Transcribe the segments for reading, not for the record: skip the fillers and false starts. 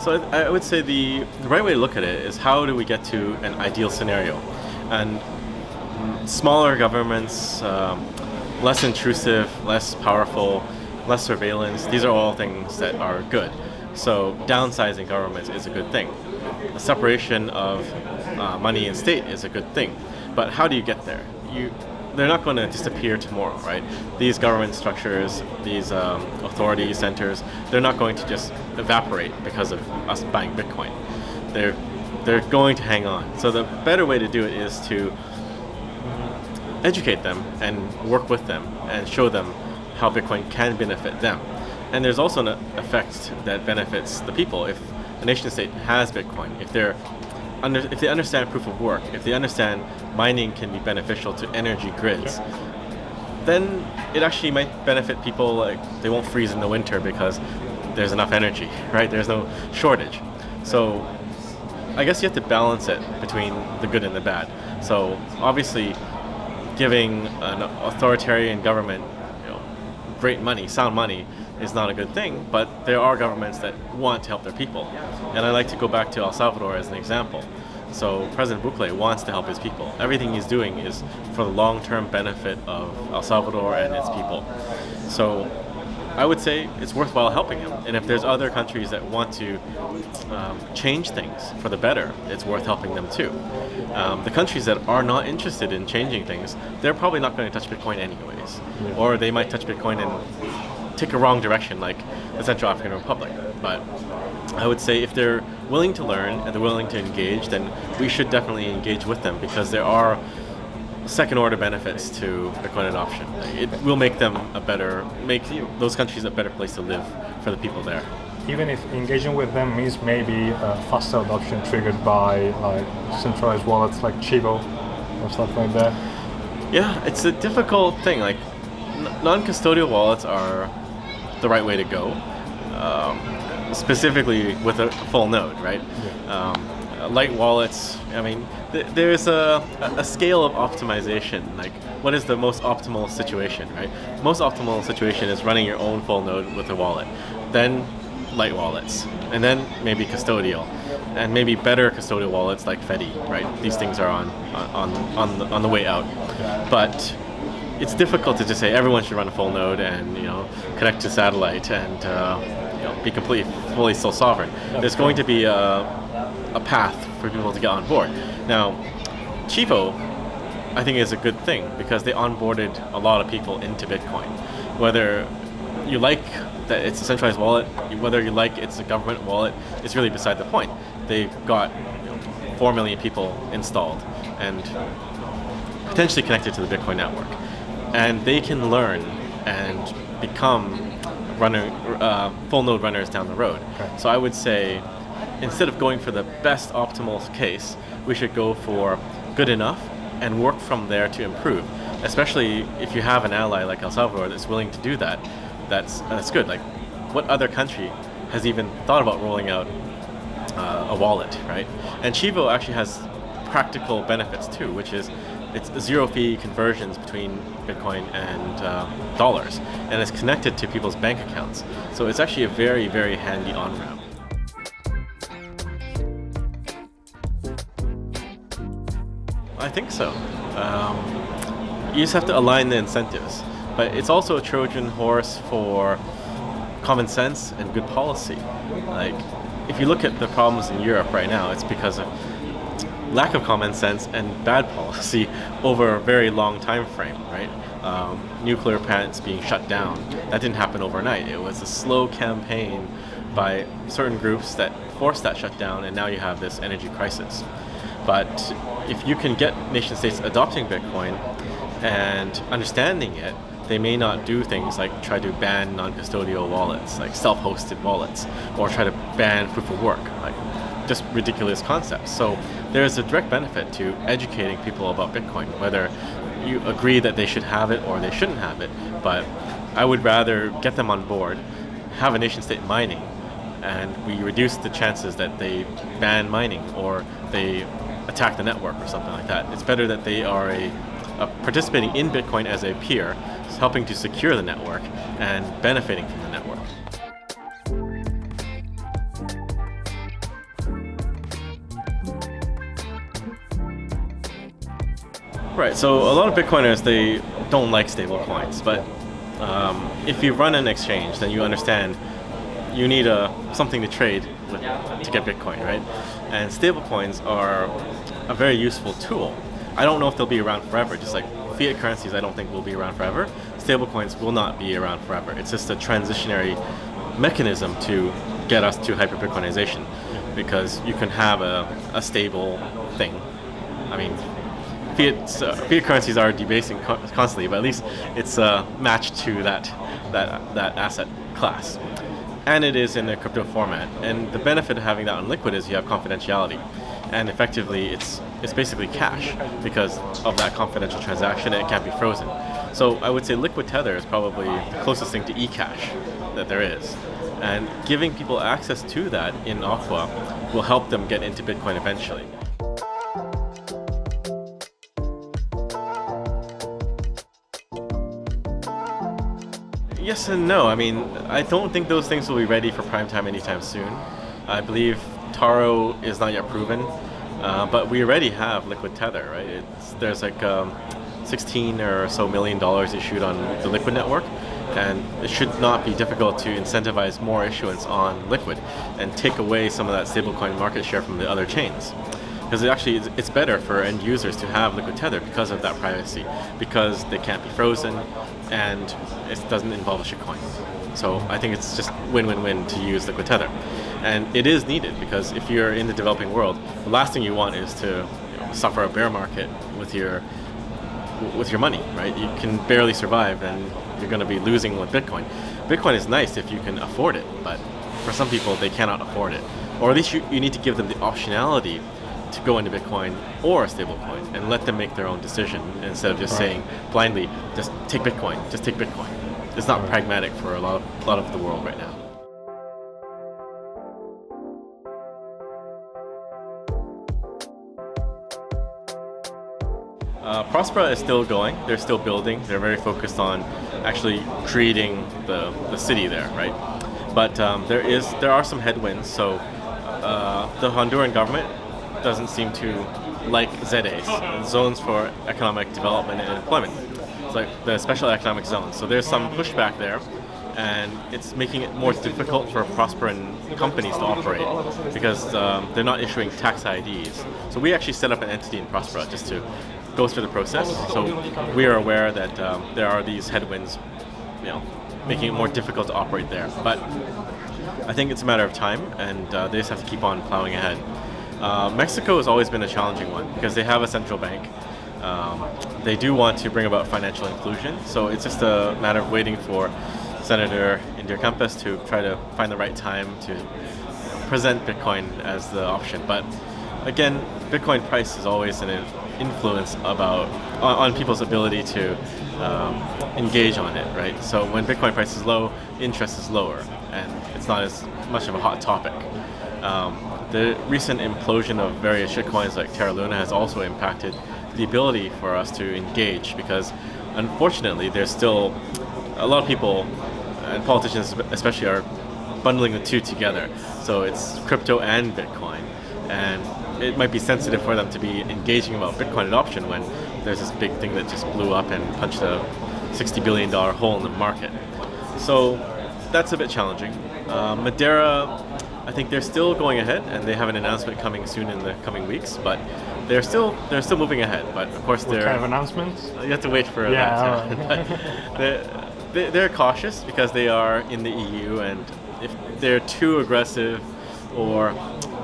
So I would say the right way to look at it is how do we get to an ideal scenario? And smaller governments, less intrusive, less powerful, less surveillance, these are all things that are good. So downsizing governments is a good thing. A separation of money and state is a good thing. But how do you get there? They're not going to disappear tomorrow, right? These government structures, these authority centers, they're not going to just evaporate because of us buying Bitcoin. They're going to hang on. So the better way to do it is to educate them and work with them and show them how Bitcoin can benefit them. And there's also an effect that benefits the people. If a nation state has Bitcoin, if they understand proof of work, if they understand mining can be beneficial to energy grids, then it actually might benefit people. Like they won't freeze in the winter because there's enough energy, right? There's no shortage. So I guess you have to balance it between the good and the bad. So obviously giving an authoritarian government, great money, sound money, is not a good thing, but there are governments that want to help their people. And I like to go back to El Salvador as an example. So President Bukele wants to help his people. Everything he's doing is for the long-term benefit of El Salvador and its people. So I would say it's worthwhile helping him. And if there's other countries that want to change things for the better, it's worth helping them too. The countries that are not interested in changing things, they're probably not going to touch Bitcoin anyways. Yeah. Or they might touch Bitcoin and take a wrong direction like the Central African Republic. But I would say if they're willing to learn and they're willing to engage, then we should definitely engage with them because there are second order benefits to Bitcoin adoption. It will make those countries a better place to live for the people there. Even if engaging with them means maybe faster adoption triggered by like centralized wallets like Chivo or stuff like that. Yeah, it's a difficult thing. Like non-custodial wallets are the right way to go, specifically with a full node, right? Yeah. Light wallets, I mean, there's a scale of optimization. Like, what is the most optimal situation, right? Most optimal situation is running your own full node with a wallet. Then light wallets, and then maybe custodial, and maybe better custodial wallets like Fedi, right? These things are on the way out. But it's difficult to just say everyone should run a full node and connect to satellite and be fully self-sovereign. There's going to be a path for people to get on board. Now, Chivo, I think, is a good thing because they onboarded a lot of people into Bitcoin. Whether you like that it's a centralized wallet, whether you like it's a government wallet, it's really beside the point. They've got 4 million people installed and potentially connected to the Bitcoin network. And they can learn and become full node runners down the road. Okay. So I would say, instead of going for the best optimal case, we should go for good enough and work from there to improve. Especially if you have an ally like El Salvador that's willing to do that, that's good. Like, what other country has even thought about rolling out a wallet, right? And Chivo actually has practical benefits too, which is it's zero fee conversions between Bitcoin and dollars, and it's connected to people's bank accounts. So it's actually a very, very handy on-ramp. I think so. You just have to align the incentives, but it's also a Trojan horse for common sense and good policy. Like, if you look at the problems in Europe right now, it's because of lack of common sense and bad policy over a very long time frame, right? Nuclear plants being shut down, that didn't happen overnight. It was a slow campaign by certain groups that forced that shutdown, and now you have this energy crisis. But if you can get nation states adopting Bitcoin and understanding it, they may not do things like try to ban non-custodial wallets, like self-hosted wallets, or try to ban proof of work, like just ridiculous concepts. So there's a direct benefit to educating people about Bitcoin, whether you agree that they should have it or they shouldn't have it. But I would rather get them on board, have a nation state mining, and we reduce the chances that they ban mining or they attack the network or something like that. It's better that they are participating in Bitcoin as a peer, helping to secure the network and benefiting from the network. Right. So a lot of Bitcoiners, they don't like stable coins, but if you run an exchange, then you understand you need something to trade with to get Bitcoin, right? And stable coins are a very useful tool. I don't know if they'll be around forever. Just like fiat currencies, I don't think will be around forever. Stable coins will not be around forever. It's just a transitionary mechanism to get us to hyper-Bitcoinization, because you can have a stable thing. I mean, fiat currencies are debasing constantly, but at least it's matched to that asset class, and it is in a crypto format. And the benefit of having that on Liquid is you have confidentiality, and effectively it's basically cash because of that confidential transaction. And it can't be frozen. So I would say Liquid Tether is probably the closest thing to eCash that there is, and giving people access to that in Aqua will help them get into Bitcoin eventually. Yes and no. I mean, I don't think those things will be ready for prime time anytime soon. I believe Taro is not yet proven, but we already have Liquid Tether, right? There's like $16 or so million issued on the Liquid network, and it should not be difficult to incentivize more issuance on Liquid and take away some of that stablecoin market share from the other chains. Because it's better for end users to have Liquid Tether because of that privacy, because they can't be frozen, and it doesn't involve a shitcoin. So I think it's just win-win-win to use Liquid Tether. And it is needed, because if you're in the developing world, the last thing you want is to suffer a bear market with your money, right? You can barely survive, and you're going to be losing with Bitcoin. Bitcoin is nice if you can afford it, but for some people, they cannot afford it. Or at least you need to give them the optionality to go into Bitcoin or a stablecoin and let them make their own decision, instead of just saying blindly, just take Bitcoin, just take Bitcoin. It's not pragmatic for a lot of the world right now. Prospera is still going. They're still building. They're very focused on actually creating the city there, right? But there are some headwinds. So the Honduran government doesn't seem to like ZAs, zones for economic development and employment. It's like the special economic zones. So there's some pushback there, and it's making it more difficult for Prosperan companies to operate, because they're not issuing tax IDs. So we actually set up an entity in Prospera just to go through the process. So we are aware that there are these headwinds, making it more difficult to operate there. But I think it's a matter of time, and they just have to keep on plowing ahead. Mexico has always been a challenging one, because they have a central bank. They do want to bring about financial inclusion, so it's just a matter of waiting for Senator India Campos to try to find the right time to present Bitcoin as the option. But again, Bitcoin price is always an influence on people's ability to engage on it, right? So when Bitcoin price is low, interest is lower, and it's not as much of a hot topic. The recent implosion of various shitcoins like Terra Luna has also impacted the ability for us to engage, because unfortunately there's still a lot of people, and politicians especially, are bundling the two together. So it's crypto and Bitcoin, and it might be sensitive for them to be engaging about Bitcoin adoption when there's this big thing that just blew up and punched a $60 billion hole in the market. So that's a bit challenging. Madeira, I think they're still going ahead, and they have an announcement coming soon in the coming weeks, but they're still moving ahead. But of course, what kind of announcement? You have to wait for that. They're cautious because they are in the EU, and if they're too aggressive or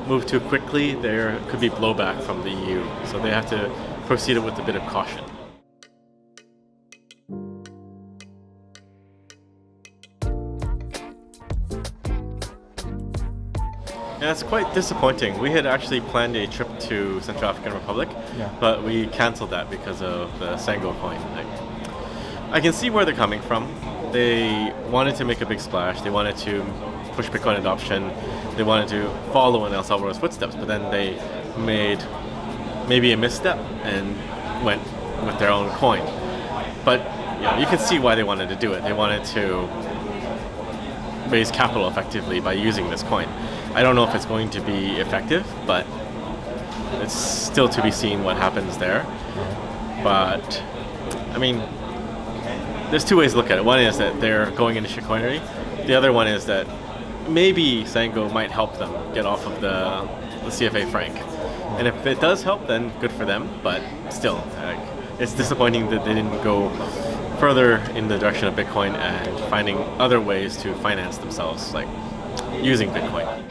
move too quickly, there could be blowback from the EU. So they have to proceed with a bit of caution. Yeah, it's quite disappointing. We had actually planned a trip to Central African Republic, but we canceled that because of the Sango coin. I can see where they're coming from. They wanted to make a big splash. They wanted to push Bitcoin adoption. They wanted to follow in El Salvador's footsteps, but then they made maybe a misstep and went with their own coin. But you can see why they wanted to do it. They wanted to raise capital effectively by using this coin. I don't know if it's going to be effective, but it's still to be seen what happens there. But I mean, there's two ways to look at it. One is that they're going into shitcoinery. The other one is that maybe Sango might help them get off of the CFA franc. And if it does help, then good for them. But still, it's disappointing that they didn't go further in the direction of Bitcoin and finding other ways to finance themselves, like using Bitcoin.